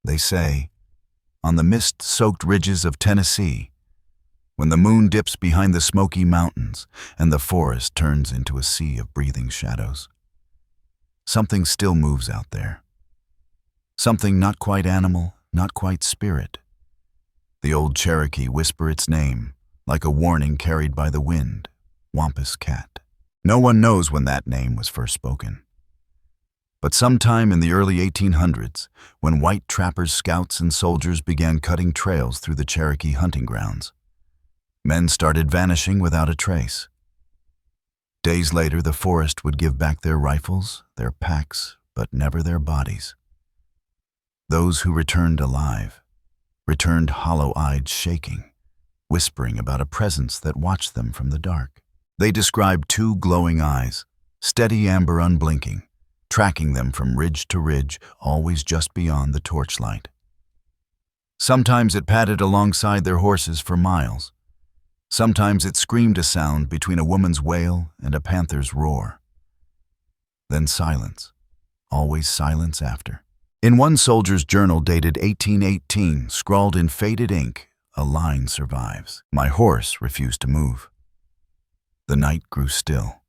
they say, on the mist-soaked ridges of Tennessee, when the moon dips behind the Smoky Mountains and the forest turns into a sea of breathing shadows. Something still moves out there. Something not quite animal, not quite spirit. The old Cherokee whisper its name, like a warning carried by the wind, Wampus Cat. No one knows when that name was first spoken. But sometime in the early 1800s, when white trappers, scouts, and soldiers began cutting trails through the Cherokee hunting grounds, men started vanishing without a trace. Days later, the forest would give back their rifles, their packs, but never their bodies. Those who returned alive, returned hollow-eyed, shaking, whispering about a presence that watched them from the dark. They described two glowing eyes, steady amber unblinking, tracking them from ridge to ridge, always just beyond the torchlight. Sometimes it padded alongside their horses for miles. Sometimes it screamed a sound between a woman's wail and a panther's roar. Then silence, always silence after. In one soldier's journal dated 1818, scrawled in faded ink, a line survives. My horse refused to move. The night grew still.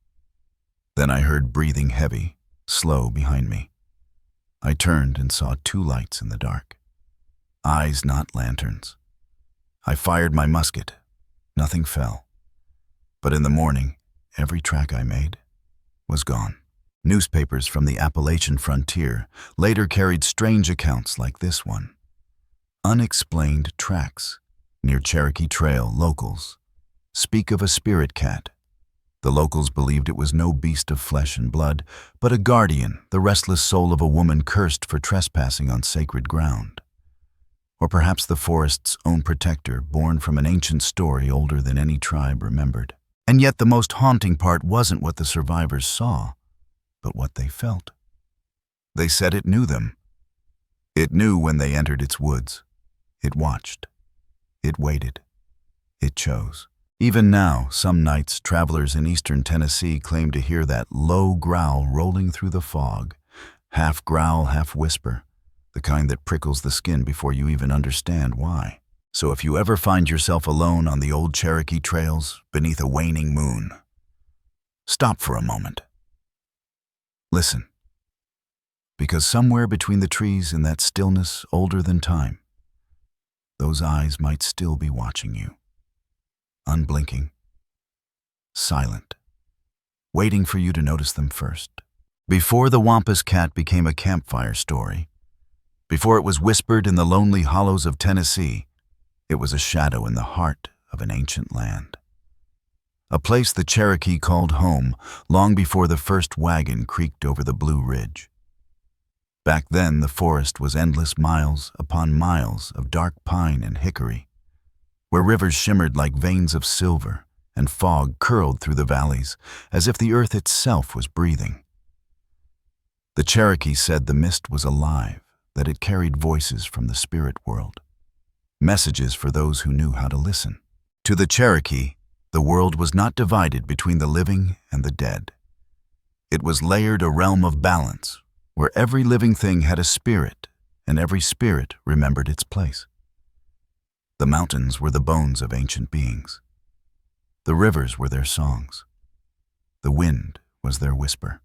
Then I heard breathing heavy, slow behind me. I turned and saw two lights in the dark. Eyes not lanterns. I fired my musket. Nothing fell. But in the morning, every track I made was gone. Newspapers from the Appalachian frontier later carried strange accounts like this one. Unexplained tracks. Near Cherokee Trail, locals speak of a spirit cat. The locals believed it was no beast of flesh and blood, but a guardian, the restless soul of a woman cursed for trespassing on sacred ground. Or perhaps the forest's own protector, born from an ancient story older than any tribe remembered. And yet the most haunting part wasn't what the survivors saw, but what they felt. They said it knew them. It knew when they entered its woods. It watched. It waited. It chose. Even now, some nights, travelers in eastern Tennessee claim to hear that low growl rolling through the fog, half growl, half whisper, the kind that prickles the skin before you even understand why. So if you ever find yourself alone on the old Cherokee trails beneath a waning moon, stop for a moment. Listen. Because somewhere between the trees in that stillness older than time, those eyes might still be watching you. Unblinking, silent, waiting for you to notice them first. Before the Wampus Cat became a campfire story, before it was whispered in the lonely hollows of Tennessee, it was a shadow in the heart of an ancient land. A place the Cherokee called home long before the first wagon creaked over the Blue Ridge. Back then, the forest was endless miles upon miles of dark pine and hickory, where rivers shimmered like veins of silver and fog curled through the valleys as if the earth itself was breathing. The Cherokee said the mist was alive, that it carried voices from the spirit world, messages for those who knew how to listen. To the Cherokee, the world was not divided between the living and the dead. It was layered, a realm of balance, where every living thing had a spirit, and every spirit remembered its place. The mountains were the bones of ancient beings. The rivers were their songs. The wind was their whisper.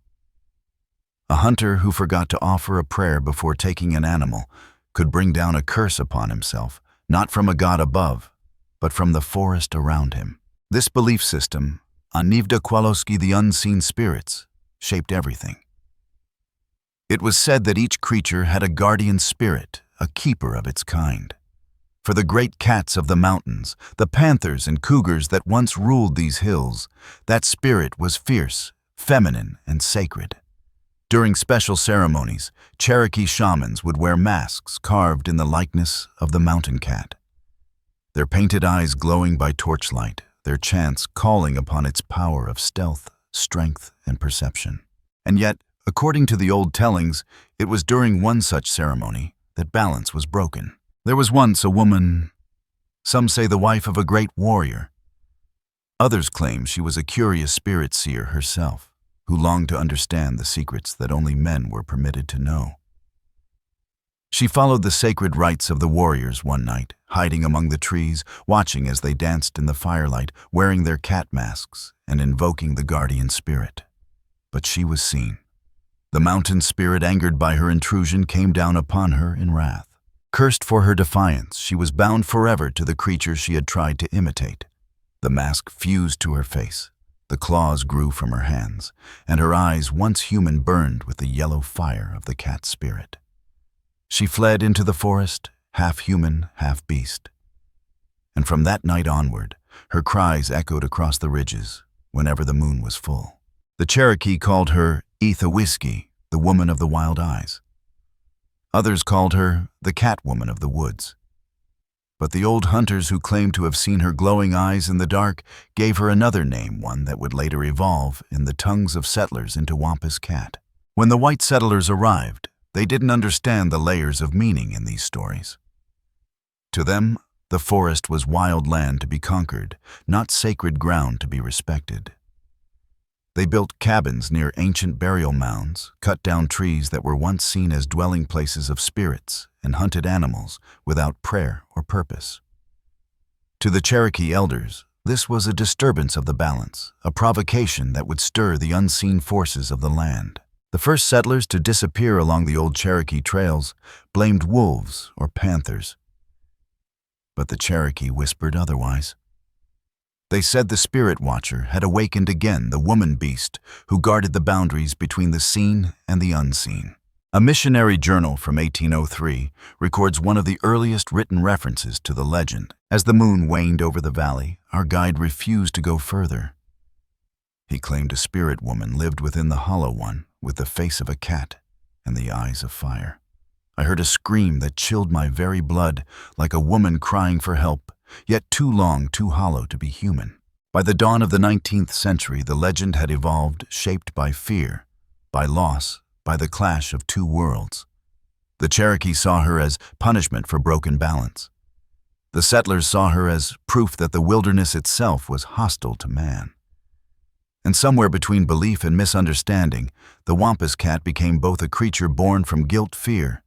A hunter who forgot to offer a prayer before taking an animal could bring down a curse upon himself, not from a god above, but from the forest around him. This belief system, Anivda Kwaloski, the unseen spirits, shaped everything. It was said that each creature had a guardian spirit, a keeper of its kind. For the great cats of the mountains, the panthers and cougars that once ruled these hills, that spirit was fierce, feminine, and sacred. During special ceremonies, Cherokee shamans would wear masks carved in the likeness of the mountain cat, their painted eyes glowing by torchlight, their chants calling upon its power of stealth, strength, and perception. And yet, according to the old tellings, it was during one such ceremony that balance was broken. There was once a woman, some say the wife of a great warrior. Others claim she was a curious spirit seer herself, who longed to understand the secrets that only men were permitted to know. She followed the sacred rites of the warriors one night, hiding among the trees, watching as they danced in the firelight, wearing their cat masks and invoking the guardian spirit. But she was seen. The mountain spirit, angered by her intrusion, came down upon her in wrath. Cursed for her defiance, she was bound forever to the creature she had tried to imitate. The mask fused to her face, the claws grew from her hands, and her eyes, once human, burned with the yellow fire of the cat spirit. She fled into the forest, half human, half beast. And from that night onward, her cries echoed across the ridges whenever the moon was full. The Cherokee called her Whiskey, the woman of the wild eyes. Others called her the cat woman of the woods. But the old hunters who claimed to have seen her glowing eyes in the dark gave her another name, one that would later evolve in the tongues of settlers into Wampus Cat. When the white settlers arrived, they didn't understand the layers of meaning in these stories. To them, the forest was wild land to be conquered, not sacred ground to be respected. They built cabins near ancient burial mounds, cut down trees that were once seen as dwelling places of spirits, and hunted animals without prayer or purpose. To the Cherokee elders, this was a disturbance of the balance, a provocation that would stir the unseen forces of the land. The first settlers to disappear along the old Cherokee trails blamed wolves or panthers. But the Cherokee whispered otherwise. They said the spirit watcher had awakened again, the woman beast who guarded the boundaries between the seen and the unseen. A missionary journal from 1803 records one of the earliest written references to the legend. As the moon waned over the valley, our guide refused to go further. He claimed a spirit woman lived within the hollow one, with the face of a cat and the eyes of fire. I heard a scream that chilled my very blood, like a woman crying for help, yet too long, too hollow to be human. By the dawn of the 19th century, the legend had evolved, shaped by fear, by loss, by the clash of two worlds. The Cherokee saw her as punishment for broken balance. The settlers saw her as proof that the wilderness itself was hostile to man. And somewhere between belief and misunderstanding, the Wampus Cat became both a creature born from guilt, fear,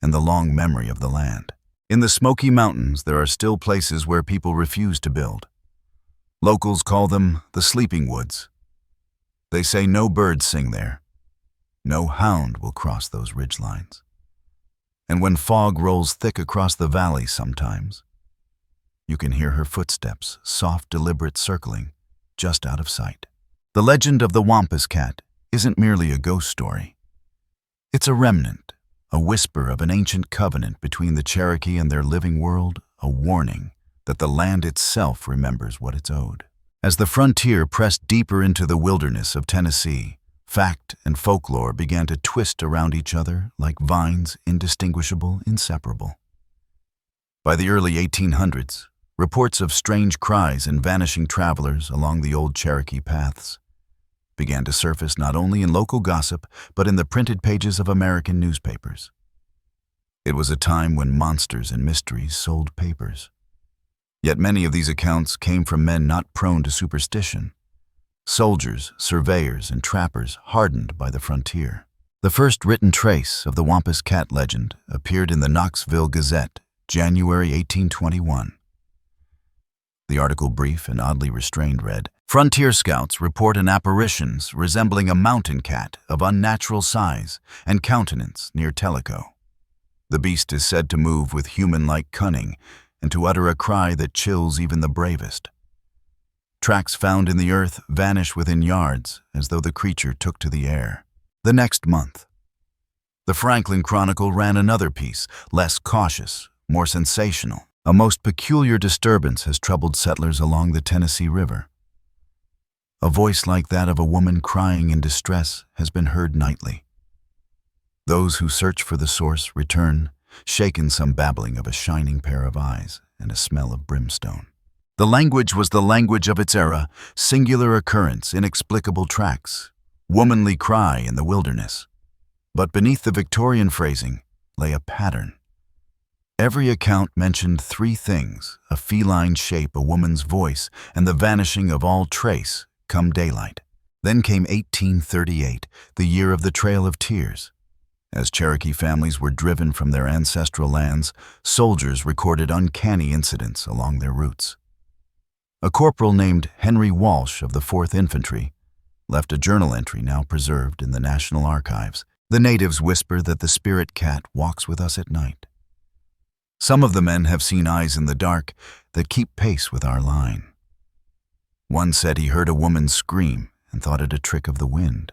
and the long memory of the land. In the Smoky Mountains, there are still places where people refuse to build. Locals call them the sleeping woods. They say no birds sing there. No hound will cross those ridgelines. And when fog rolls thick across the valley sometimes, you can hear her footsteps, soft, deliberate circling, just out of sight. The legend of the Wampus Cat isn't merely a ghost story. It's a remnant, a whisper of an ancient covenant between the Cherokee and their living world, a warning that the land itself remembers what it's owed. As the frontier pressed deeper into the wilderness of Tennessee, fact and folklore began to twist around each other like vines, indistinguishable, inseparable. By the early 1800s, reports of strange cries and vanishing travelers along the old Cherokee paths began to surface not only in local gossip, but in the printed pages of American newspapers. It was a time when monsters and mysteries sold papers. Yet many of these accounts came from men not prone to superstition. Soldiers, surveyors, and trappers hardened by the frontier. The first written trace of the Wampus Cat legend appeared in the Knoxville Gazette, January 1821. The article, brief and oddly restrained, read, "Frontier scouts report an apparition resembling a mountain cat of unnatural size and countenance near Tellico. The beast is said to move with human-like cunning and to utter a cry that chills even the bravest. Tracks found in the earth vanish within yards as though the creature took to the air." The next month, the Franklin Chronicle ran another piece, less cautious, more sensational. "A most peculiar disturbance has troubled settlers along the Tennessee River. A voice like that of a woman crying in distress has been heard nightly. Those who search for the source return, shaken some babbling of a shining pair of eyes and a smell of brimstone. The language was the language of its era, singular occurrence, inexplicable tracks, womanly cry in the wilderness. But beneath the Victorian phrasing lay a pattern. Every account mentioned three things: a feline shape, a woman's voice, and the vanishing of all trace come daylight. Then came 1838, the year of the Trail of Tears, As Cherokee families were driven from their ancestral lands, soldiers recorded uncanny incidents along their routes. A corporal named Henry Walsh of the 4th Infantry left a journal entry now preserved in the National Archives. The natives whisper that the spirit cat walks with us at night. Some of the men have seen eyes in the dark that keep pace with our line. One said he heard a woman scream and thought it a trick of the wind.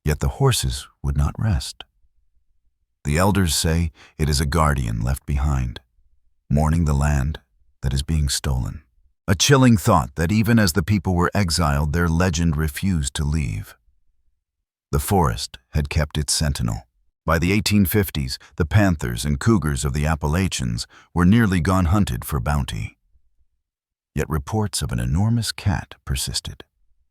Yet the horses would not rest. The elders say it is a guardian left behind, mourning the land that is being stolen. A chilling thought that even as the people were exiled, their legend refused to leave. The forest had kept its sentinel. By the 1850s, the panthers and cougars of the Appalachians were nearly gone hunted for bounty. Yet reports of an enormous cat persisted.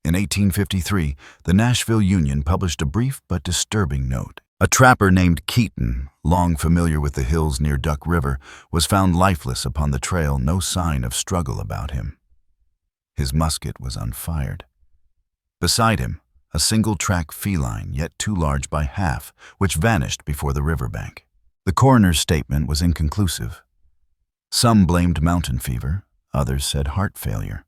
In 1853, the Nashville Union published a brief but disturbing note. A trapper named Keaton, long familiar with the hills near Duck River, was found lifeless upon the trail, no sign of struggle about him. His musket was unfired. Beside him, a single-track feline, yet too large by half, which vanished before the riverbank. The coroner's statement was inconclusive. Some blamed mountain fever, others said heart failure.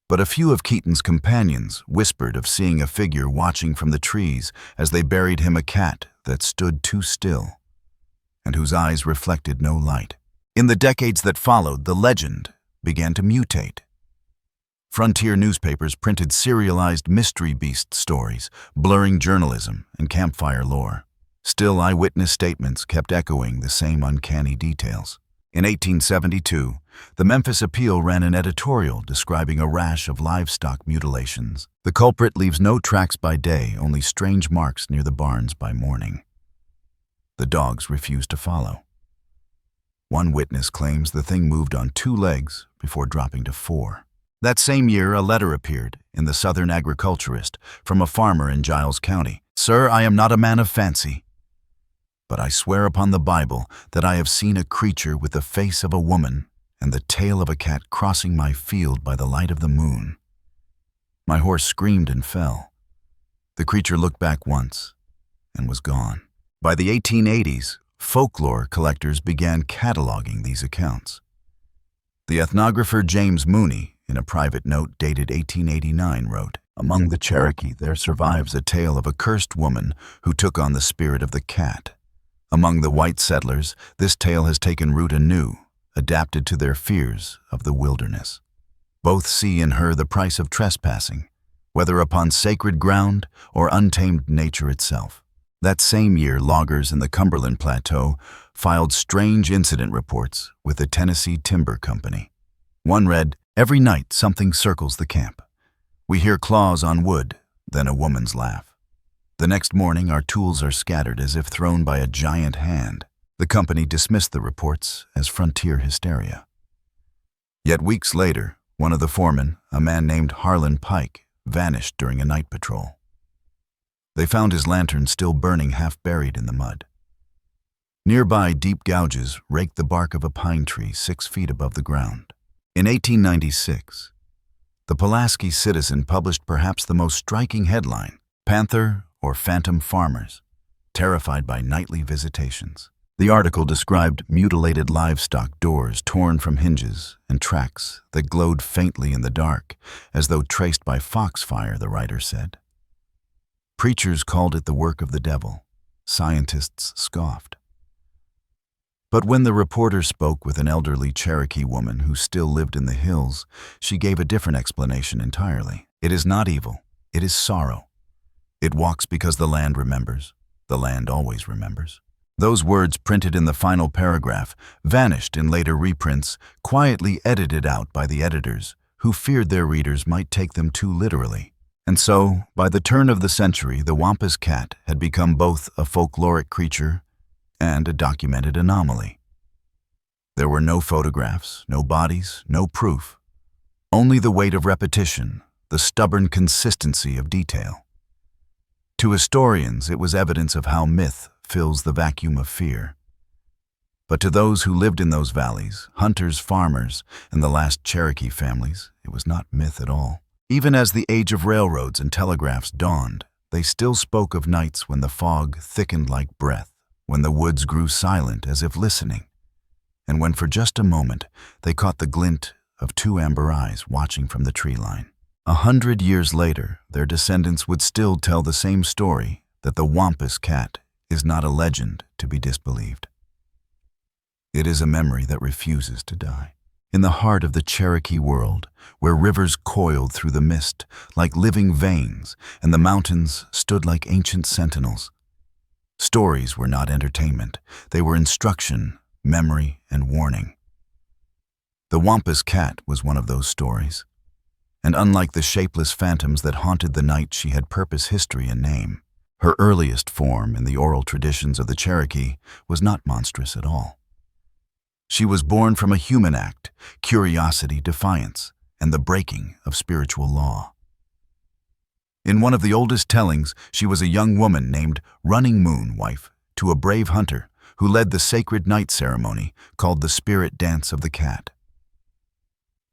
But a few of Keaton's companions whispered of seeing a figure watching from the trees as they buried him, a cat that stood too still and whose eyes reflected no light. In the decades that followed, the legend began to mutate. Frontier newspapers printed serialized mystery beast stories, blurring journalism and campfire lore. Still, eyewitness statements kept echoing the same uncanny details. In 1872, the Memphis Appeal ran an editorial describing a rash of livestock mutilations. The culprit leaves no tracks by day, only strange marks near the barns by morning. The dogs refused to follow. One witness claims the thing moved on 2 legs before dropping to 4. That same year, a letter appeared in the Southern Agriculturist from a farmer in Giles County. "Sir, I am not a man of fancy, but I swear upon the Bible that I have seen a creature with the face of a woman and the tail of a cat crossing my field by the light of the moon. My horse screamed and fell. The creature looked back once and was gone." By the 1880s, folklore collectors began cataloging these accounts. The ethnographer James Mooney, in a private note dated 1889, wrote, "Among the Cherokee there survives a tale of a cursed woman who took on the spirit of the cat. Among the white settlers, this tale has taken root anew, adapted to their fears of the wilderness. Both see in her the price of trespassing, whether upon sacred ground or untamed nature itself." That same year, loggers in the Cumberland Plateau filed strange incident reports with the Tennessee Timber Company. One read, "Every night something circles the camp. We hear claws on wood, then a woman's laugh. The next morning our tools are scattered as if thrown by a giant hand." The company dismissed the reports as frontier hysteria. Yet weeks later, one of the foremen, a man named Harlan Pike, vanished during a night patrol. They found his lantern still burning, half buried in the mud. Nearby, deep gouges raked the bark of a pine tree 6 feet above the ground. In 1896, the Pulaski Citizen published perhaps the most striking headline, "Panther or Phantom Farmers, Terrified by Nightly Visitations." The article described mutilated livestock doors torn from hinges and tracks that glowed faintly in the dark, as though traced by foxfire, the writer said. Preachers called it the work of the devil. Scientists scoffed. But when the reporter spoke with an elderly Cherokee woman who still lived in the hills, she gave a different explanation entirely. "It is not evil, it is sorrow. It walks because the land remembers. The land always remembers." Those words, printed in the final paragraph, vanished in later reprints, quietly edited out by the editors, who feared their readers might take them too literally. And so, by the turn of the century, the Wampus Cat had become both a folkloric creature and a documented anomaly. There were no photographs, no bodies, no proof. Only the weight of repetition, the stubborn consistency of detail. To historians, it was evidence of how myth fills the vacuum of fear. But to those who lived in those valleys, hunters, farmers, and the last Cherokee families, it was not myth at all. Even as the age of railroads and telegraphs dawned, They still spoke of nights when the fog thickened like breath, when the woods grew silent as if listening, and when for just a moment they caught the glint of two amber eyes watching from the tree line. 100 years later, their descendants would still tell the same story, that the Wampus Cat is not a legend to be disbelieved. It is a memory that refuses to die. In the heart of the Cherokee world, where rivers coiled through the mist like living veins and the mountains stood like ancient sentinels, stories were not entertainment. They were instruction, memory, and warning. The Wampus Cat was one of those stories, and unlike the shapeless phantoms that haunted the night, she had purpose, history, and name. Her earliest form in the oral traditions of the Cherokee was not monstrous at all. She was born from a human act, curiosity, defiance, and the breaking of spiritual law. In one of the oldest tellings, she was a young woman named Running Moon, wife to a brave hunter who led the sacred night ceremony called the Spirit Dance of the Cat.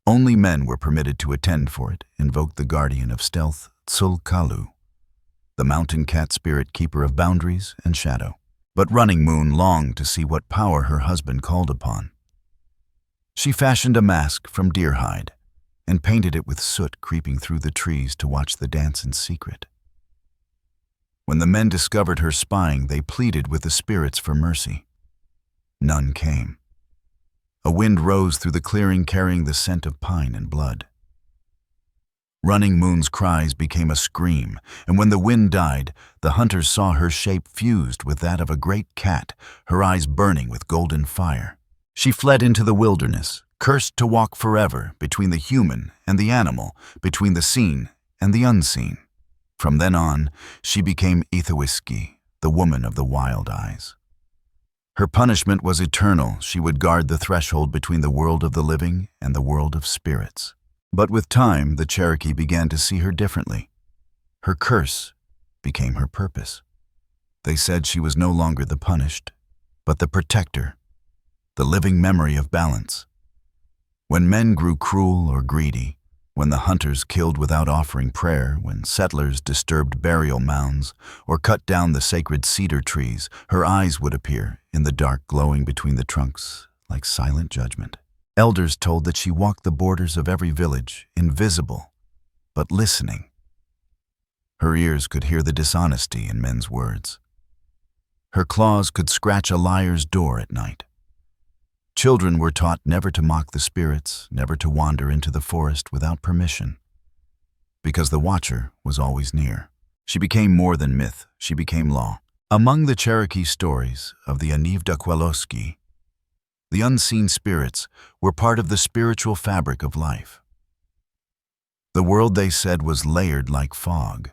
Only men were permitted to attend for it, invoked the guardian of stealth, Tzul'kalu', the mountain cat spirit keeper of boundaries and shadow. But Running Moon longed to see what power her husband called upon. She fashioned a mask from deer hide and painted it with soot creeping through the trees to watch the dance in secret. When the men discovered her spying, they pleaded with the spirits for mercy. None came. A wind rose through the clearing carrying the scent of pine and blood. Running Moon's cries became a scream, and when the wind died, the hunters saw her shape fused with that of a great cat, her eyes burning with golden fire. She fled into the wilderness, cursed to walk forever between the human and the animal, between the seen and the unseen. From then on, she became Ithawiski, the woman of the wild eyes. Her punishment was eternal. She would guard the threshold between the world of the living and the world of spirits. But with time, the Cherokee began to see her differently. Her curse became her purpose. They said she was no longer the punished, but the protector, the living memory of balance. When men grew cruel or greedy, when the hunters killed without offering prayer, when settlers disturbed burial mounds or cut down the sacred cedar trees, her eyes would appear in the dark, glowing between the trunks like silent judgment. Elders told that she walked the borders of every village, invisible, but listening. Her ears could hear the dishonesty in men's words. Her claws could scratch a liar's door at night. Children were taught never to mock the spirits, never to wander into the forest without permission, because the watcher was always near. She became more than myth, she became law. Among the Cherokee stories of the Anivdaqualoski, the unseen spirits were part of the spiritual fabric of life. The world, they said, was layered like fog.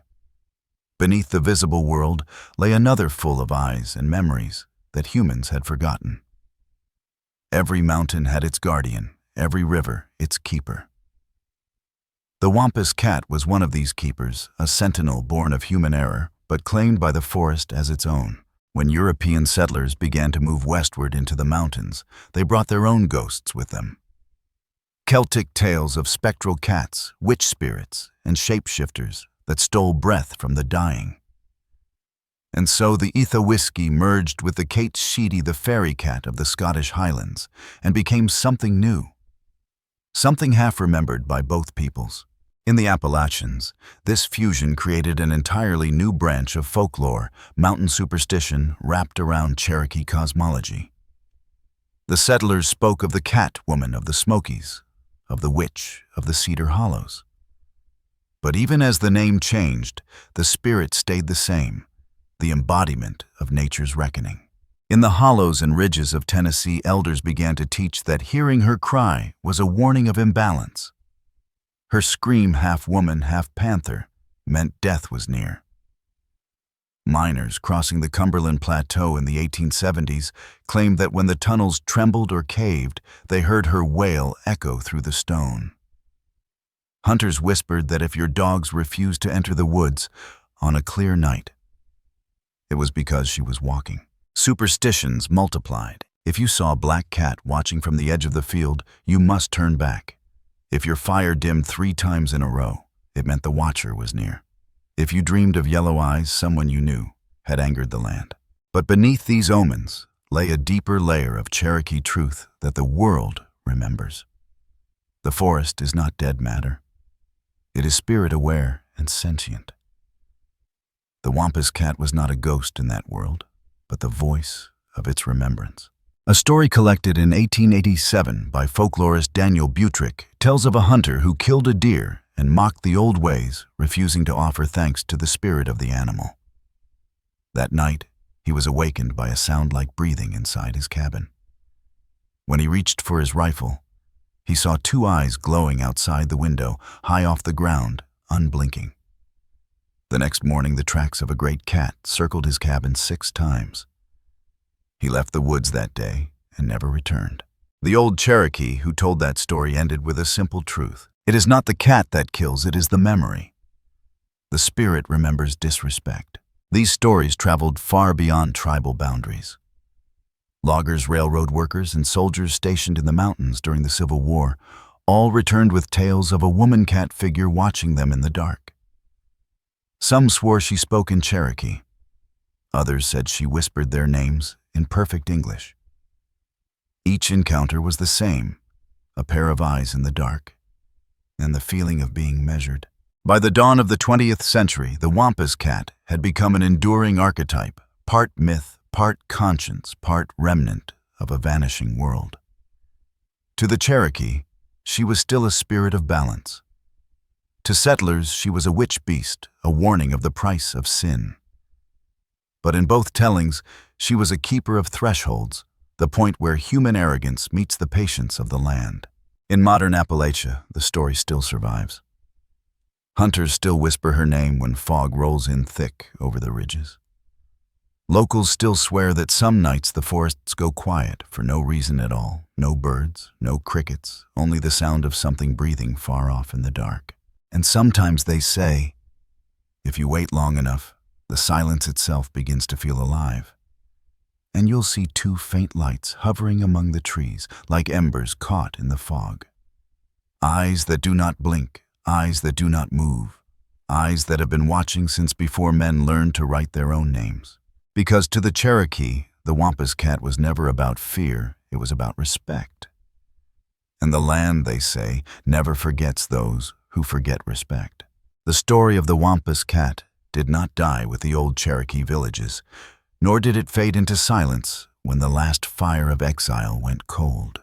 Beneath the visible world lay another full of eyes and memories that humans had forgotten. Every mountain had its guardian, every river its keeper. The Wampus Cat was one of these keepers, a sentinel born of human error, but claimed by the forest as its own. When European settlers began to move westward into the mountains, they brought their own ghosts with them. Celtic tales of spectral cats, witch spirits, and shapeshifters that stole breath from the dying. And so the Ithawiski merged with the Kate Sheedy, the fairy cat of the Scottish Highlands, and became something new, something half-remembered by both peoples. In the Appalachians, this fusion created an entirely new branch of folklore, mountain superstition wrapped around Cherokee cosmology. The settlers spoke of the cat woman of the Smokies, of the witch of the Cedar Hollows. But even as the name changed, the spirit stayed the same, the embodiment of nature's reckoning. In the hollows and ridges of Tennessee, elders began to teach that hearing her cry was a warning of imbalance. Her scream, half woman, half panther, meant death was near. Miners crossing the Cumberland Plateau in the 1870s claimed that when the tunnels trembled or caved, they heard her wail echo through the stone. Hunters whispered that if your dogs refused to enter the woods on a clear night, it was because she was walking. Superstitions multiplied. If you saw a black cat watching from the edge of the field, you must turn back. If your fire dimmed 3 times in a row, it meant the watcher was near. If you dreamed of yellow eyes, someone you knew had angered the land. But beneath these omens lay a deeper layer of Cherokee truth that the world remembers. The forest is not dead matter. It is spirit-aware and sentient. The Wampus Cat was not a ghost in that world, but the voice of its remembrance. A story collected in 1887 by folklorist Daniel Butrick tells of a hunter who killed a deer and mocked the old ways, refusing to offer thanks to the spirit of the animal. That night, he was awakened by a sound like breathing inside his cabin. When he reached for his rifle, he saw two eyes glowing outside the window, high off the ground, unblinking. The next morning, the tracks of a great cat circled his cabin 6 times. He left the woods that day and never returned. The old Cherokee who told that story ended with a simple truth. It is not the cat that kills, it is the memory. The spirit remembers disrespect. These stories traveled far beyond tribal boundaries. Loggers, railroad workers, and soldiers stationed in the mountains during the Civil War all returned with tales of a woman-cat figure watching them in the dark. Some swore she spoke in Cherokee. Others said she whispered their names in perfect English. Each encounter was the same, a pair of eyes in the dark, and the feeling of being measured. By the dawn of the 20th century, the Wampus Cat had become an enduring archetype, part myth, part conscience, part remnant of a vanishing world. To the Cherokee, she was still a spirit of balance. To settlers, she was a witch beast, a warning of the price of sin. But in both tellings, she was a keeper of thresholds, the point where human arrogance meets the patience of the land. In modern Appalachia, the story still survives. Hunters still whisper her name when fog rolls in thick over the ridges. Locals still swear that some nights the forests go quiet for no reason at all. No birds, no crickets, only the sound of something breathing far off in the dark. And sometimes they say, if you wait long enough, the silence itself begins to feel alive. And you'll see 2 faint lights hovering among the trees, like embers caught in the fog. Eyes that do not blink, eyes that do not move, eyes that have been watching since before men learned to write their own names. Because to the Cherokee, the Wampus Cat was never about fear, it was about respect. And the land, they say, never forgets those who forget respect. The story of the Wampus Cat did not die with the old Cherokee villages, nor did it fade into silence when the last fire of exile went cold.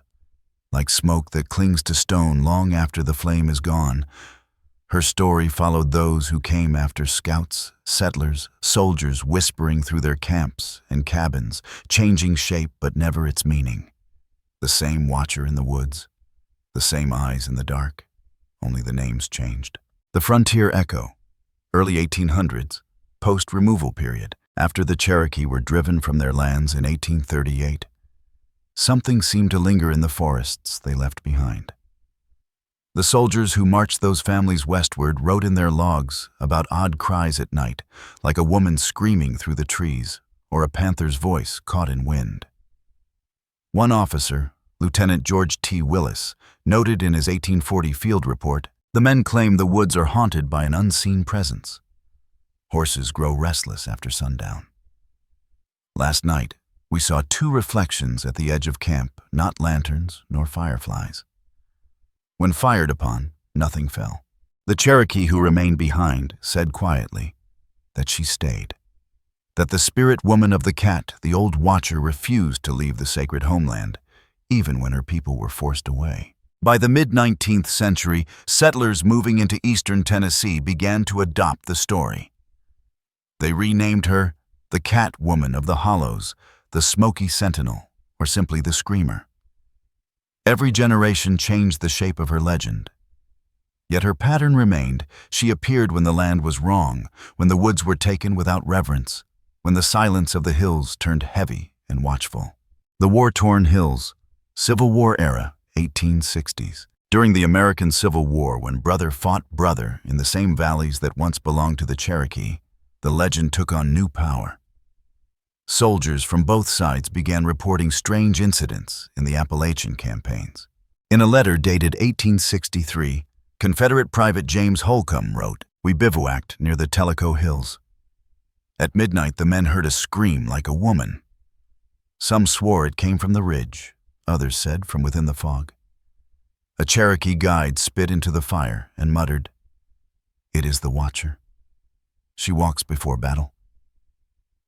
Like smoke that clings to stone long after the flame is gone, her story followed those who came after scouts, settlers, soldiers whispering through their camps and cabins, changing shape but never its meaning. The same watcher in the woods, the same eyes in the dark, only the names changed. The Frontier Echo, early 1800s, post-removal period, after the Cherokee were driven from their lands in 1838. Something seemed to linger in the forests they left behind. The soldiers who marched those families westward wrote in their logs about odd cries at night, like a woman screaming through the trees, or a panther's voice caught in wind. One officer, Lieutenant George T. Willis, noted in his 1840 field report, "The men claim the woods are haunted by an unseen presence. Horses grow restless after sundown. Last night, we saw 2 reflections at the edge of camp, not lanterns nor fireflies. When fired upon, nothing fell. The Cherokee who remained behind said quietly that she stayed, that the spirit woman of the cat, the old watcher, refused to leave the sacred homeland, even when her people were forced away." By the mid-19th century, settlers moving into eastern Tennessee began to adopt the story. They renamed her the Cat Woman of the Hollows, the Smoky Sentinel, or simply the Screamer. Every generation changed the shape of her legend. Yet her pattern remained. She appeared when the land was wrong, when the woods were taken without reverence, when the silence of the hills turned heavy and watchful. The war-torn hills, Civil War era, 1860s. During the American Civil War, when brother fought brother in the same valleys that once belonged to the Cherokee, the legend took on new power. Soldiers from both sides began reporting strange incidents in the Appalachian campaigns. In a letter dated 1863, Confederate Private James Holcomb wrote, We bivouacked near the Tellico Hills. At midnight, the men heard a scream like a woman. Some swore it came from the ridge, others said from within the fog. A Cherokee guide spit into the fire and muttered, "It is the Watcher. She walks before battle."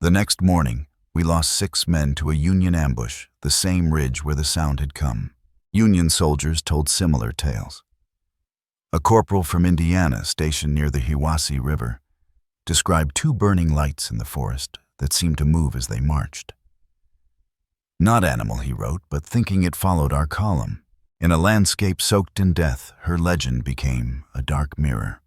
The next morning, we lost 6 men to a Union ambush, the same ridge where the sound had come. Union soldiers told similar tales. A corporal from Indiana, stationed near the Hiwassee River, described 2 burning lights in the forest that seemed to move as they marched. Not animal, he wrote, but thinking it followed our column. In a landscape soaked in death, her legend became a dark mirror.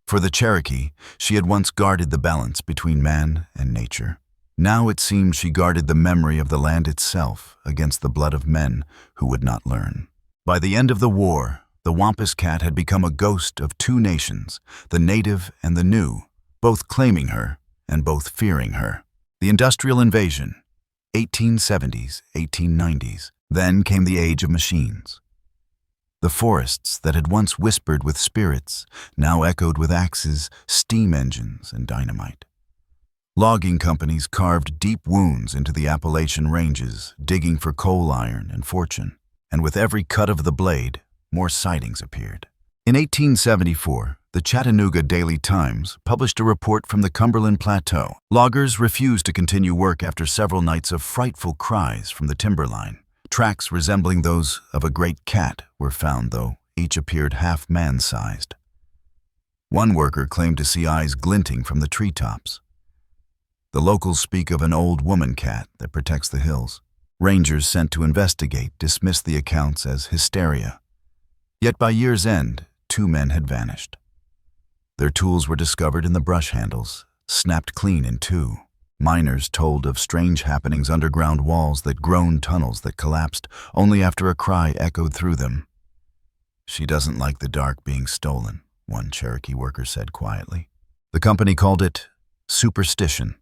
For the Cherokee, she had once guarded the balance between man and nature. Now it seemed she guarded the memory of the land itself against the blood of men who would not learn. By the end of the war, the Wampus Cat had become a ghost of 2 nations, the native and the new, both claiming her and both fearing her. The industrial invasion, 1870s, 1890s. Then came the age of machines. The forests that had once whispered with spirits now echoed with axes, steam engines, and dynamite. Logging companies carved deep wounds into the Appalachian ranges, digging for coal iron and fortune. And with every cut of the blade, more sightings appeared. In 1874, the Chattanooga Daily Times published a report from the Cumberland Plateau. Loggers refused to continue work after several nights of frightful cries from the timberline. Tracks resembling those of a great cat were found, though each appeared half man-sized. One worker claimed to see eyes glinting from the treetops. The locals speak of an old woman cat that protects the hills. Rangers sent to investigate dismissed the accounts as hysteria. Yet by year's end, 2 men had vanished. Their tools were discovered in the brush handles, snapped clean in 2. Miners told of strange happenings underground walls that groaned, tunnels that collapsed only after a cry echoed through them. "She doesn't like the dark being stolen," one Cherokee worker said quietly. The company called it superstition.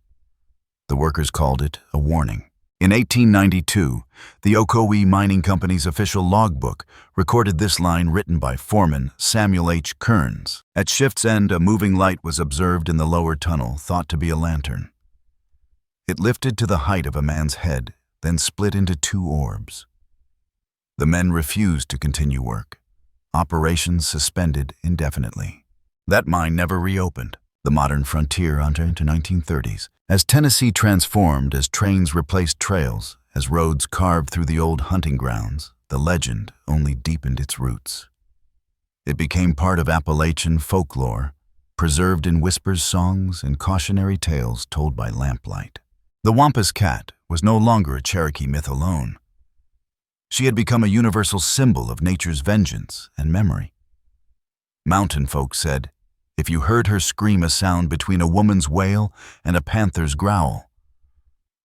The workers called it a warning. In 1892, the Ocoee Mining Company's official logbook recorded this line written by foreman Samuel H. Kearns. At shift's end, a moving light was observed in the lower tunnel, thought to be a lantern. It lifted to the height of a man's head, then split into 2 orbs. The men refused to continue work. Operations suspended indefinitely. That mine never reopened. The modern frontier entered into 1930s. As Tennessee transformed, as trains replaced trails, as roads carved through the old hunting grounds, the legend only deepened its roots. It became part of Appalachian folklore, preserved in whispers, songs, and cautionary tales told by lamplight. The Wampus Cat was no longer a Cherokee myth alone. She had become a universal symbol of nature's vengeance and memory. Mountain folk said, if you heard her scream a sound between a woman's wail and a panther's growl,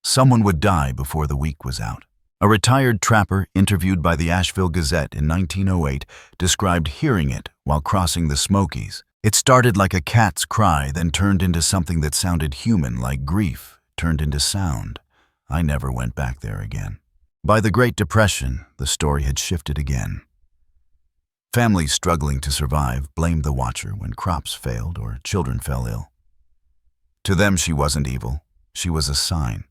someone would die before the week was out. A retired trapper interviewed by the Asheville Gazette in 1908 described hearing it while crossing the Smokies. It started like a cat's cry, then turned into something that sounded human, like grief turned into sound. I never went back there again. By the Great Depression, the story had shifted again. Families struggling to survive blamed the Watcher when crops failed or children fell ill. To them, she wasn't evil. She was a sign,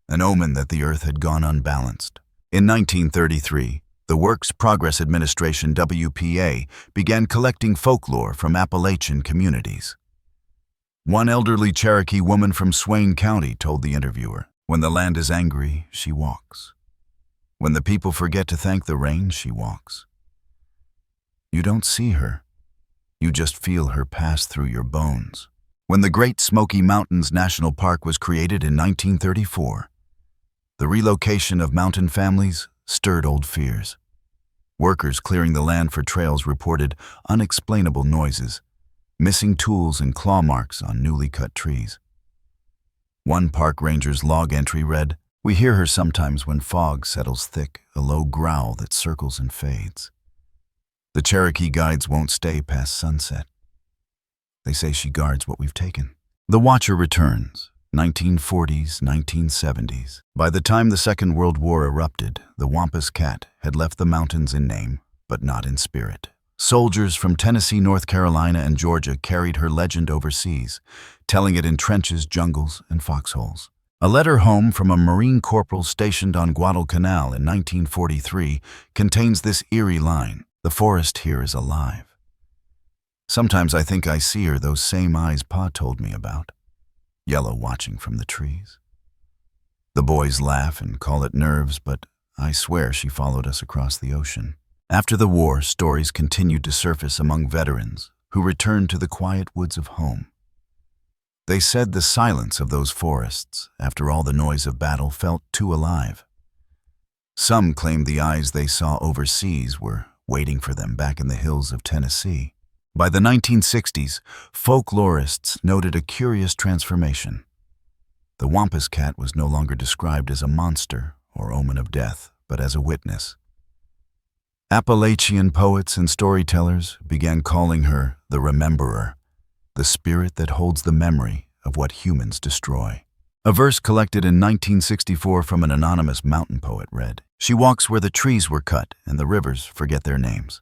an omen that the earth had gone unbalanced. In 1933, the Works Progress Administration, WPA, began collecting folklore from Appalachian communities. One elderly Cherokee woman from Swain County told the interviewer, "When the land is angry, she walks. When the people forget to thank the rain, she walks. You don't see her. You just feel her pass through your bones." When the Great Smoky Mountains National Park was created in 1934, the relocation of mountain families stirred old fears. Workers clearing the land for trails reported unexplainable noises, missing tools and claw marks on newly cut trees. One park ranger's log entry read, "We hear her sometimes when fog settles thick, a low growl that circles and fades. The Cherokee guides won't stay past sunset. They say she guards what we've taken." The Watcher returns, 1940s, 1970s. By the time the Second World War erupted, the Wampus Cat had left the mountains in name, but not in spirit. Soldiers from Tennessee, North Carolina, and Georgia carried her legend overseas, telling it in trenches, jungles, and foxholes. A letter home from a Marine corporal stationed on Guadalcanal in 1943 contains this eerie line: "The forest here is alive. Sometimes I think I see her, those same eyes Pa told me about, yellow watching from the trees." The boys laugh and call it nerves, but I swear she followed us across the ocean. After the war, stories continued to surface among veterans who returned to the quiet woods of home. They said the silence of those forests, after all the noise of battle, felt too alive. Some claimed the eyes they saw overseas were waiting for them back in the hills of Tennessee. By the 1960s, folklorists noted a curious transformation. The Wampus Cat was no longer described as a monster or omen of death, but as a witness. Appalachian poets and storytellers began calling her the Rememberer, the spirit that holds the memory of what humans destroy. A verse collected in 1964 from an anonymous mountain poet read, "She walks where the trees were cut and the rivers forget their names.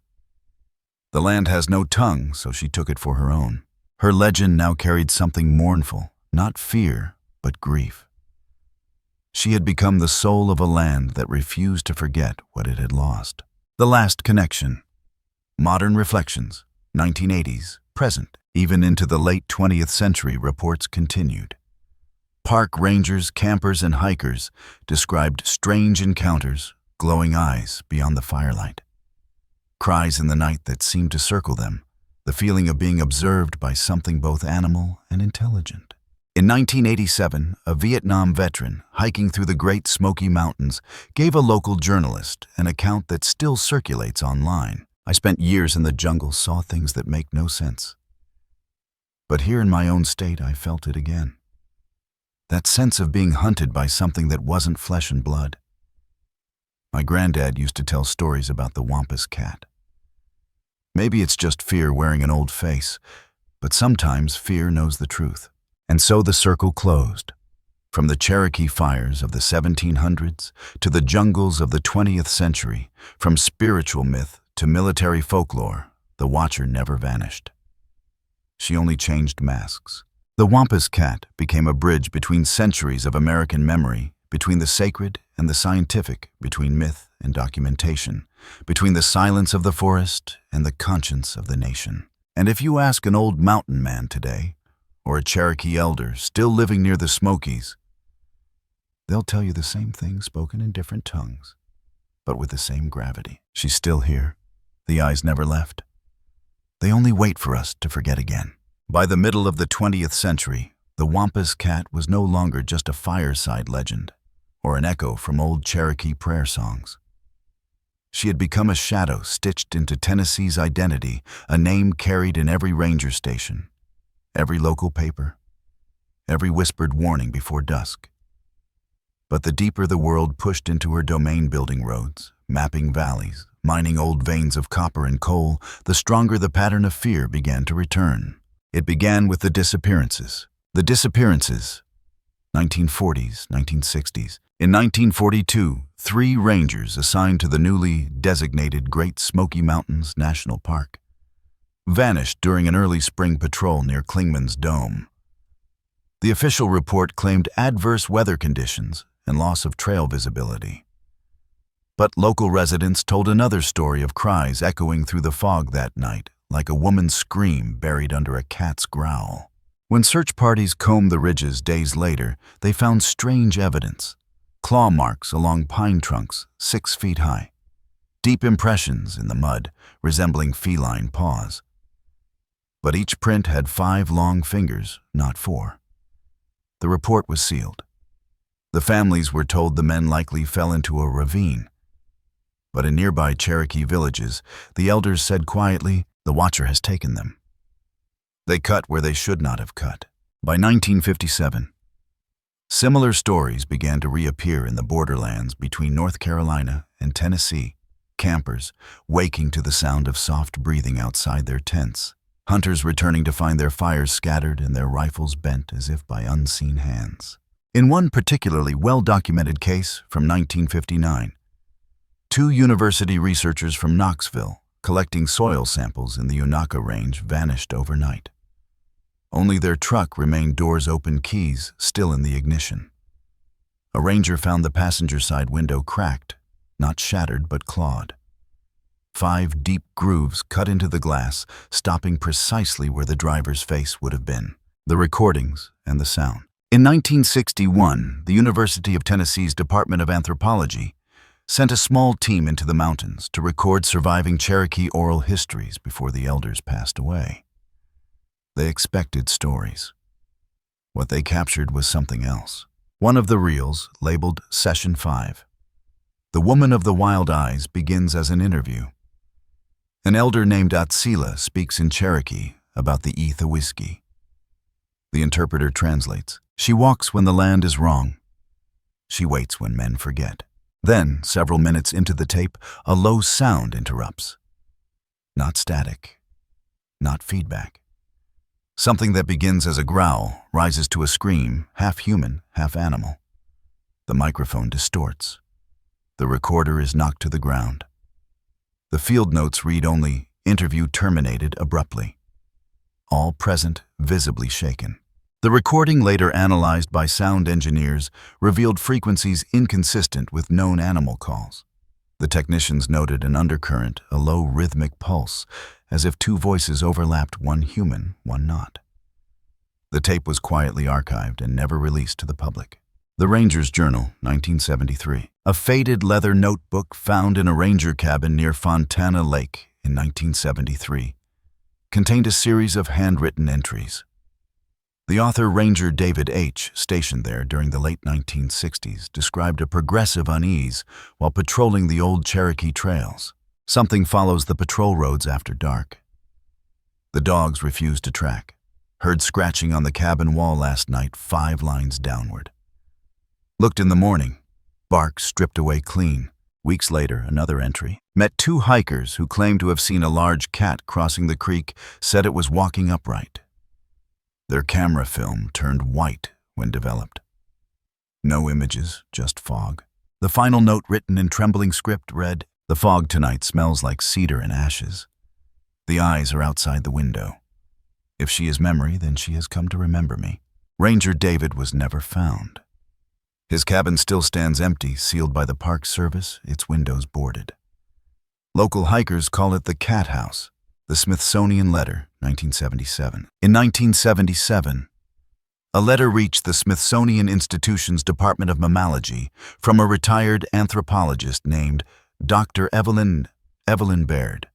The land has no tongue, so she took it for her own." Her legend now carried something mournful, not fear, but grief. She had become the soul of a land that refused to forget what it had lost. The Last Connection. Modern Reflections, 1980s, present. Even into the late 20th century, reports continued. Park rangers, campers, and hikers described strange encounters, glowing eyes beyond the firelight, cries in the night that seemed to circle them, the feeling of being observed by something both animal and intelligent. In 1987, a Vietnam veteran hiking through the Great Smoky Mountains gave a local journalist an account that still circulates online. "I spent years in the jungle, saw things that make no sense. But here in my own state, I felt it again. That sense of being hunted by something that wasn't flesh and blood. My granddad used to tell stories about the Wampus Cat. Maybe it's just fear wearing an old face, but sometimes fear knows the truth." And so the circle closed. From the Cherokee fires of the 1700s to the jungles of the 20th century, from spiritual myth to military folklore, the Watcher never vanished. She only changed masks. The Wampus Cat became a bridge between centuries of American memory, between the sacred and the scientific, between myth and documentation, between the silence of the forest and the conscience of the nation. And if you ask an old mountain man today, or a Cherokee elder still living near the Smokies, they'll tell you the same thing spoken in different tongues, but with the same gravity. She's still here. The eyes never left. They only wait for us to forget again. By the middle of the 20th century, the Wampus Cat was no longer just a fireside legend or an echo from old Cherokee prayer songs. She had become a shadow stitched into Tennessee's identity, a name carried in every ranger station, every local paper, every whispered warning before dusk. But the deeper the world pushed into her domain, building roads, mapping valleys, mining old veins of copper and coal, the stronger the pattern of fear began to return. It began with the disappearances. The disappearances, 1940s, 1960s. In 1942, 3 rangers assigned to the newly designated Great Smoky Mountains National Park vanished during an early spring patrol near Clingman's Dome. The official report claimed adverse weather conditions and loss of trail visibility. But local residents told another story of cries echoing through the fog that night, like a woman's scream buried under a cat's growl. When search parties combed the ridges days later, they found strange evidence: claw marks along pine trunks 6 feet high, deep impressions in the mud resembling feline paws. But each print had 5 long fingers, not 4. The report was sealed. The families were told the men likely fell into a ravine. But in nearby Cherokee villages, the elders said quietly, "The Watcher has taken them." They cut where they should not have cut. By 1957, similar stories began to reappear in the borderlands between North Carolina and Tennessee, campers waking to the sound of soft breathing outside their tents, hunters returning to find their fires scattered and their rifles bent as if by unseen hands. In one particularly well-documented case from 1959, 2 university researchers from Knoxville collecting soil samples in the Unaka Range, vanished overnight. Only their truck remained doors open, keys still in the ignition. A ranger found the passenger side window cracked, not shattered but clawed. 5 deep grooves cut into the glass, stopping precisely where the driver's face would have been. The recordings and the sound. In 1961, the University of Tennessee's Department of Anthropology sent a small team into the mountains to record surviving Cherokee oral histories before the elders passed away. They expected stories. What they captured was something else. One of the reels, labeled Session 5. The Woman of the Wild Eyes begins as an interview. An elder named Atsila speaks in Cherokee about the Ethawiski. The interpreter translates. She walks when the land is wrong. She waits when men forget. Then, several minutes into the tape, a low sound interrupts. Not static, not feedback. Something that begins as a growl rises to a scream, half human, half animal. The microphone distorts. The recorder is knocked to the ground. The field notes read only, "Interview terminated abruptly." All present visibly shaken. The recording, later analyzed by sound engineers, revealed frequencies inconsistent with known animal calls. The technicians noted an undercurrent, a low rhythmic pulse, as if 2 voices overlapped, one human, one not. The tape was quietly archived and never released to the public. The Ranger's Journal, 1973. A faded leather notebook found in a ranger cabin near Fontana Lake in 1973 contained a series of handwritten entries. The author, Ranger David H., stationed there during the late 1960s, described a progressive unease while patrolling the old Cherokee trails. Something follows the patrol roads after dark. The dogs refuse to track. Heard scratching on the cabin wall last night, 5 lines downward. Looked in the morning. Bark stripped away clean. Weeks later, another entry. Met 2 hikers who claimed to have seen a large cat crossing the creek, said it was walking upright. Their camera film turned white when developed. No images, just fog. The final note, written in trembling script, read, "The fog tonight smells like cedar and ashes. The eyes are outside the window. If she is memory, then she has come to remember me." Ranger David was never found. His cabin still stands empty, sealed by the Park Service, its windows boarded. Local hikers call it the Cat House. The Smithsonian Letter, 1977. In 1977, a letter reached the Smithsonian Institution's Department of Mammalogy from a retired anthropologist named Dr. Evelyn Baird.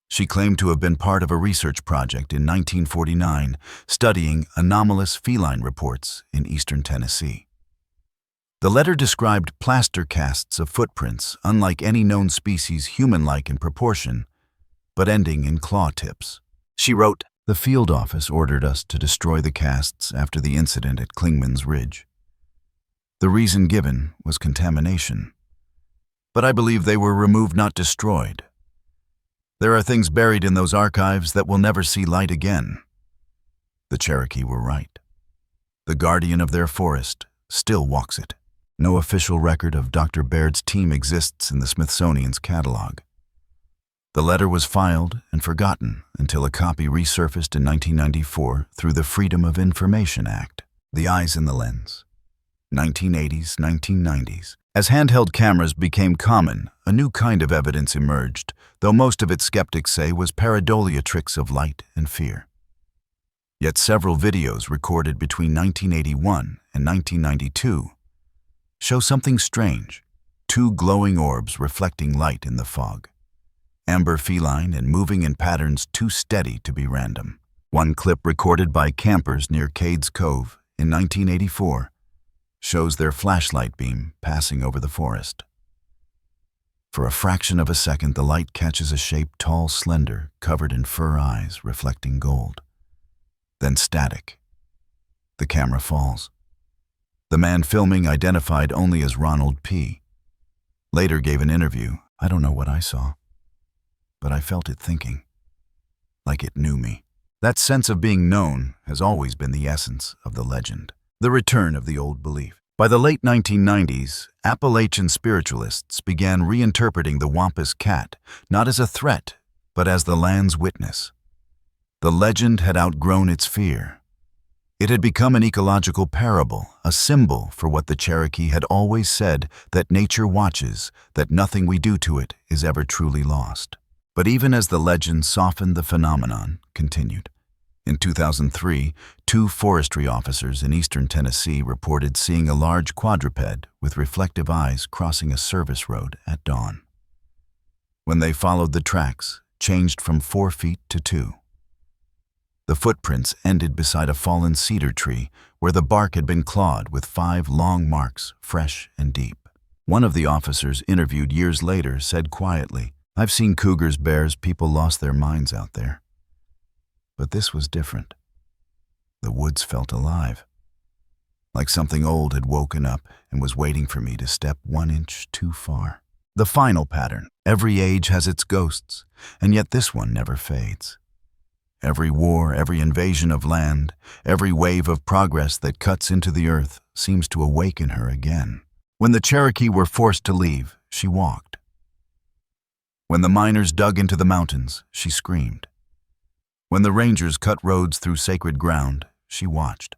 She claimed to have been part of a research project in 1949 studying anomalous feline reports in eastern Tennessee. The letter described plaster casts of footprints, unlike any known species, human-like in proportion, but ending in claw tips. She wrote, "The field office ordered us to destroy the casts after the incident at Klingman's Ridge. The reason given was contamination. But I believe they were removed, not destroyed. There are things buried in those archives that will never see light again." The Cherokee were right. The guardian of their forest still walks it. No official record of Dr. Baird's team exists in the Smithsonian's catalog. The letter was filed and forgotten until a copy resurfaced in 1994 through the Freedom of Information Act. The eyes in the lens. 1980s, 1990s. As handheld cameras became common, a new kind of evidence emerged, though most of it, skeptics say, was pareidolia, tricks of light and fear. Yet several videos recorded between 1981 and 1992 show something strange: 2 glowing orbs reflecting light in the fog. Amber feline and moving in patterns too steady to be random. One clip recorded by campers near Cades Cove in 1984 shows their flashlight beam passing over the forest. For a fraction of a second, the light catches a shape tall, slender, covered in fur eyes reflecting gold. Then static. The camera falls. The man filming, identified only as Ronald P., later gave an interview. "I don't know what I saw, but I felt it thinking, like it knew me." That sense of being known has always been the essence of the legend. The return of the old belief. By the late 1990s, Appalachian spiritualists began reinterpreting the Wampus Cat not as a threat, but as the land's witness. The legend had outgrown its fear. It had become an ecological parable, a symbol for what the Cherokee had always said, that nature watches, that nothing we do to it is ever truly lost. But even as the legend softened, the phenomenon continued. In 2003, 2 forestry officers in eastern Tennessee reported seeing a large quadruped with reflective eyes crossing a service road at dawn. When they followed the tracks, changed from 4 feet to 2. The footprints ended beside a fallen cedar tree where the bark had been clawed with 5 long marks, fresh and deep. One of the officers interviewed years later said quietly, "I've seen cougars, bears, people lost their minds out there. But this was different. The woods felt alive, like something old had woken up and was waiting for me to step 1 inch too far." The final pattern. Every age has its ghosts, and yet this one never fades. Every war, every invasion of land, every wave of progress that cuts into the earth seems to awaken her again. When the Cherokee were forced to leave, she walked. When the miners dug into the mountains, she screamed. When the rangers cut roads through sacred ground, she watched.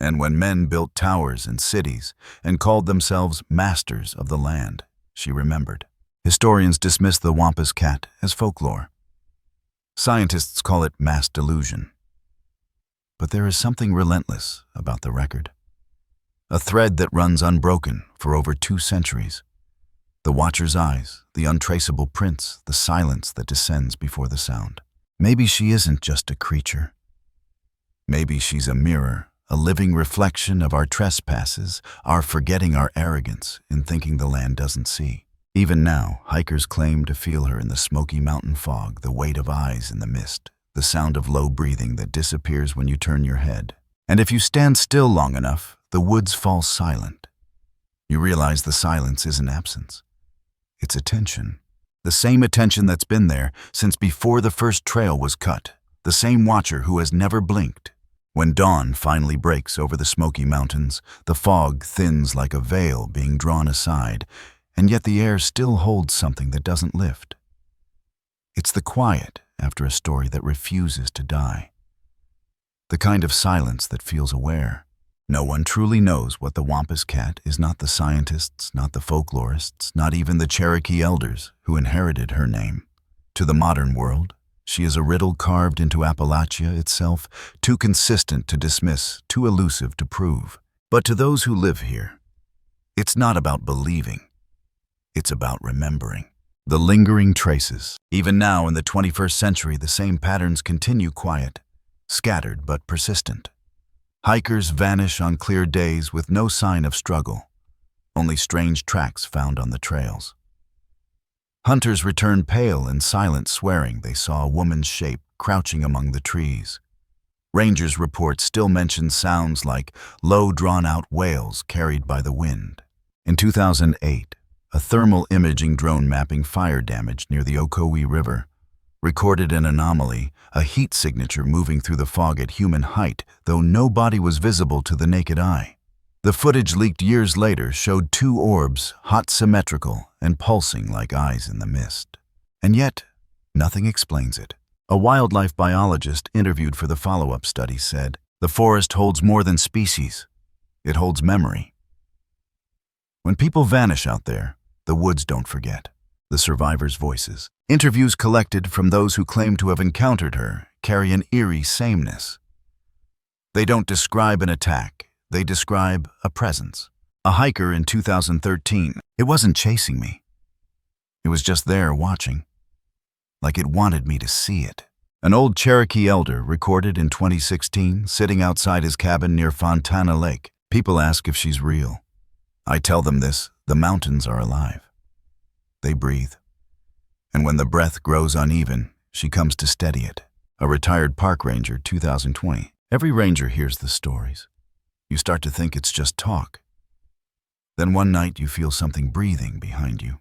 And when men built towers and cities and called themselves masters of the land, she remembered. Historians dismiss the Wampus Cat as folklore. Scientists call it mass delusion. But there is something relentless about the record. A thread that runs unbroken for over 2 centuries. The watcher's eyes, the untraceable prints, the silence that descends before the sound. Maybe she isn't just a creature. Maybe she's a mirror, a living reflection of our trespasses, our forgetting our arrogance in thinking the land doesn't see. Even now, hikers claim to feel her in the smoky mountain fog, the weight of eyes in the mist, the sound of low breathing that disappears when you turn your head. And if you stand still long enough, the woods fall silent. You realize the silence isn't absence. It's attention. The same attention that's been there since before the first trail was cut. The same watcher who has never blinked. When dawn finally breaks over the Smoky Mountains, the fog thins like a veil being drawn aside, and yet the air still holds something that doesn't lift. It's the quiet after a story that refuses to die. The kind of silence that feels aware. No one truly knows what the Wampus Cat is, not the scientists, not the folklorists, not even the Cherokee elders who inherited her name. To the modern world, she is a riddle carved into Appalachia itself, too consistent to dismiss, too elusive to prove. But to those who live here, it's not about believing. It's about remembering. The lingering traces. Even now in the 21st century, the same patterns continue quiet, scattered but persistent. Hikers vanish on clear days with no sign of struggle, only strange tracks found on the trails. Hunters return pale and silent, swearing they saw a woman's shape crouching among the trees. Rangers' reports still mention sounds like low, drawn-out wails carried by the wind. In 2008, a thermal imaging drone mapping fire damage near the Ocoee River recorded an anomaly, a heat signature moving through the fog at human height, though no body was visible to the naked eye. The footage leaked years later showed 2 orbs, hot, symmetrical, and pulsing like eyes in the mist. And yet, nothing explains it. A wildlife biologist interviewed for the follow-up study said, "The forest holds more than species. It holds memory." When people vanish out there, the woods don't forget. The survivors' voices. Interviews collected from those who claim to have encountered her carry an eerie sameness. They don't describe an attack. They describe a presence. A hiker in 2013. It wasn't chasing me. It was just there watching. Like it wanted me to see it. An old Cherokee elder recorded in 2016, sitting outside his cabin near Fontana Lake. People ask if she's real. I tell them this: the mountains are alive. They breathe. And when the breath grows uneven, she comes to steady it. A retired park ranger, 2020. Every ranger hears the stories. You start to think it's just talk. Then one night you feel something breathing behind you.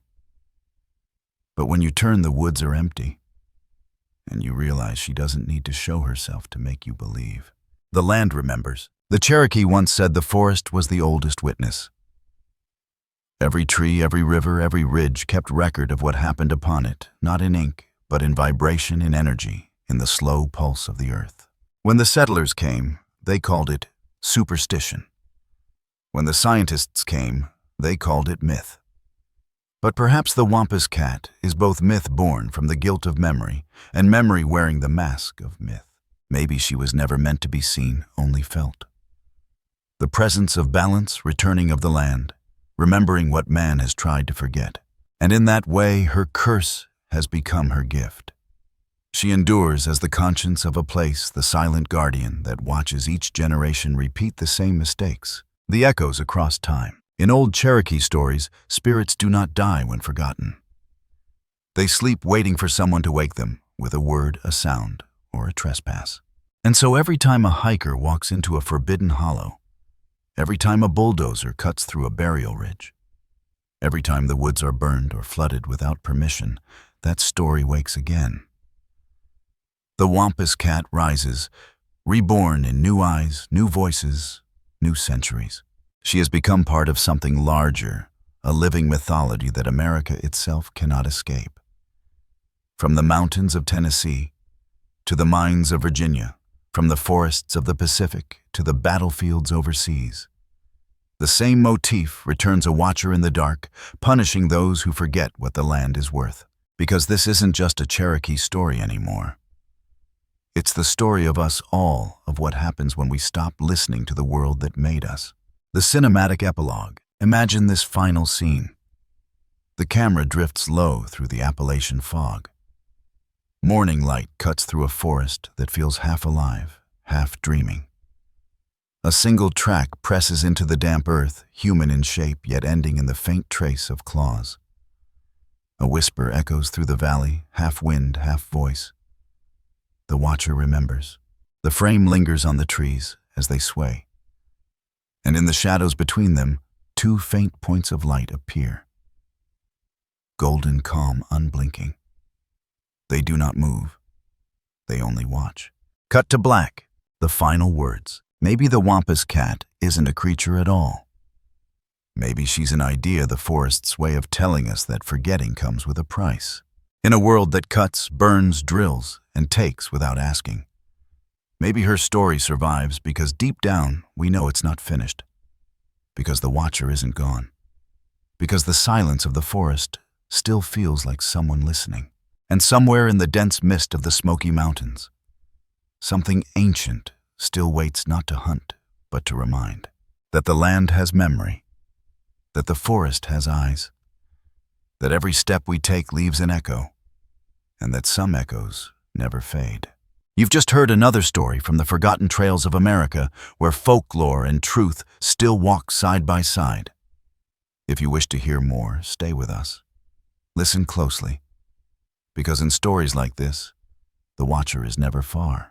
But when you turn, the woods are empty, and you realize she doesn't need to show herself to make you believe. The land remembers. The Cherokee once said the forest was the oldest witness. Every tree, every river, every ridge kept record of what happened upon it, not in ink, but in vibration, in energy, in the slow pulse of the earth. When the settlers came, they called it superstition. When the scientists came, they called it myth. But perhaps the Wampus Cat is both myth born from the guilt of memory and memory wearing the mask of myth. Maybe she was never meant to be seen, only felt. The presence of balance, returning of the land, remembering what man has tried to forget. And in that way, her curse has become her gift. She endures as the conscience of a place, the silent guardian that watches each generation repeat the same mistakes, the echoes across time. In old Cherokee stories, spirits do not die when forgotten. They sleep waiting for someone to wake them with a word, a sound, or a trespass. And so every time a hiker walks into a forbidden hollow, every time a bulldozer cuts through a burial ridge, every time the woods are burned or flooded without permission, that story wakes again. The Wampus Cat rises, reborn in new eyes, new voices, new centuries. She has become part of something larger, a living mythology that America itself cannot escape. From the mountains of Tennessee to the mines of Virginia, from the forests of the Pacific to the battlefields overseas, the same motif returns a watcher in the dark, punishing those who forget what the land is worth. Because this isn't just a Cherokee story anymore. It's the story of us all, of what happens when we stop listening to the world that made us. The cinematic epilogue. Imagine this final scene. The camera drifts low through the Appalachian fog. Morning light cuts through a forest that feels half alive, half dreaming. A single track presses into the damp earth, human in shape yet ending in the faint trace of claws. A whisper echoes through the valley, half wind, half voice. The watcher remembers. The frame lingers on the trees as they sway. And in the shadows between them, two faint points of light appear. Golden calm, unblinking. They do not move. They only watch. Cut to black. The final words. Maybe the Wampus Cat isn't a creature at all. Maybe she's an idea, the forest's way of telling us that forgetting comes with a price. In a world that cuts, burns, drills, and takes without asking. Maybe her story survives because deep down we know it's not finished. Because the watcher isn't gone. Because the silence of the forest still feels like someone listening. And somewhere in the dense mist of the Smoky Mountains, something ancient still waits not to hunt, but to remind. That the land has memory. That the forest has eyes. That every step we take leaves an echo. And that some echoes never fade. You've just heard another story from the forgotten trails of America, where folklore and truth still walk side by side. If you wish to hear more, stay with us. Listen closely, because in stories like this, the watcher is never far.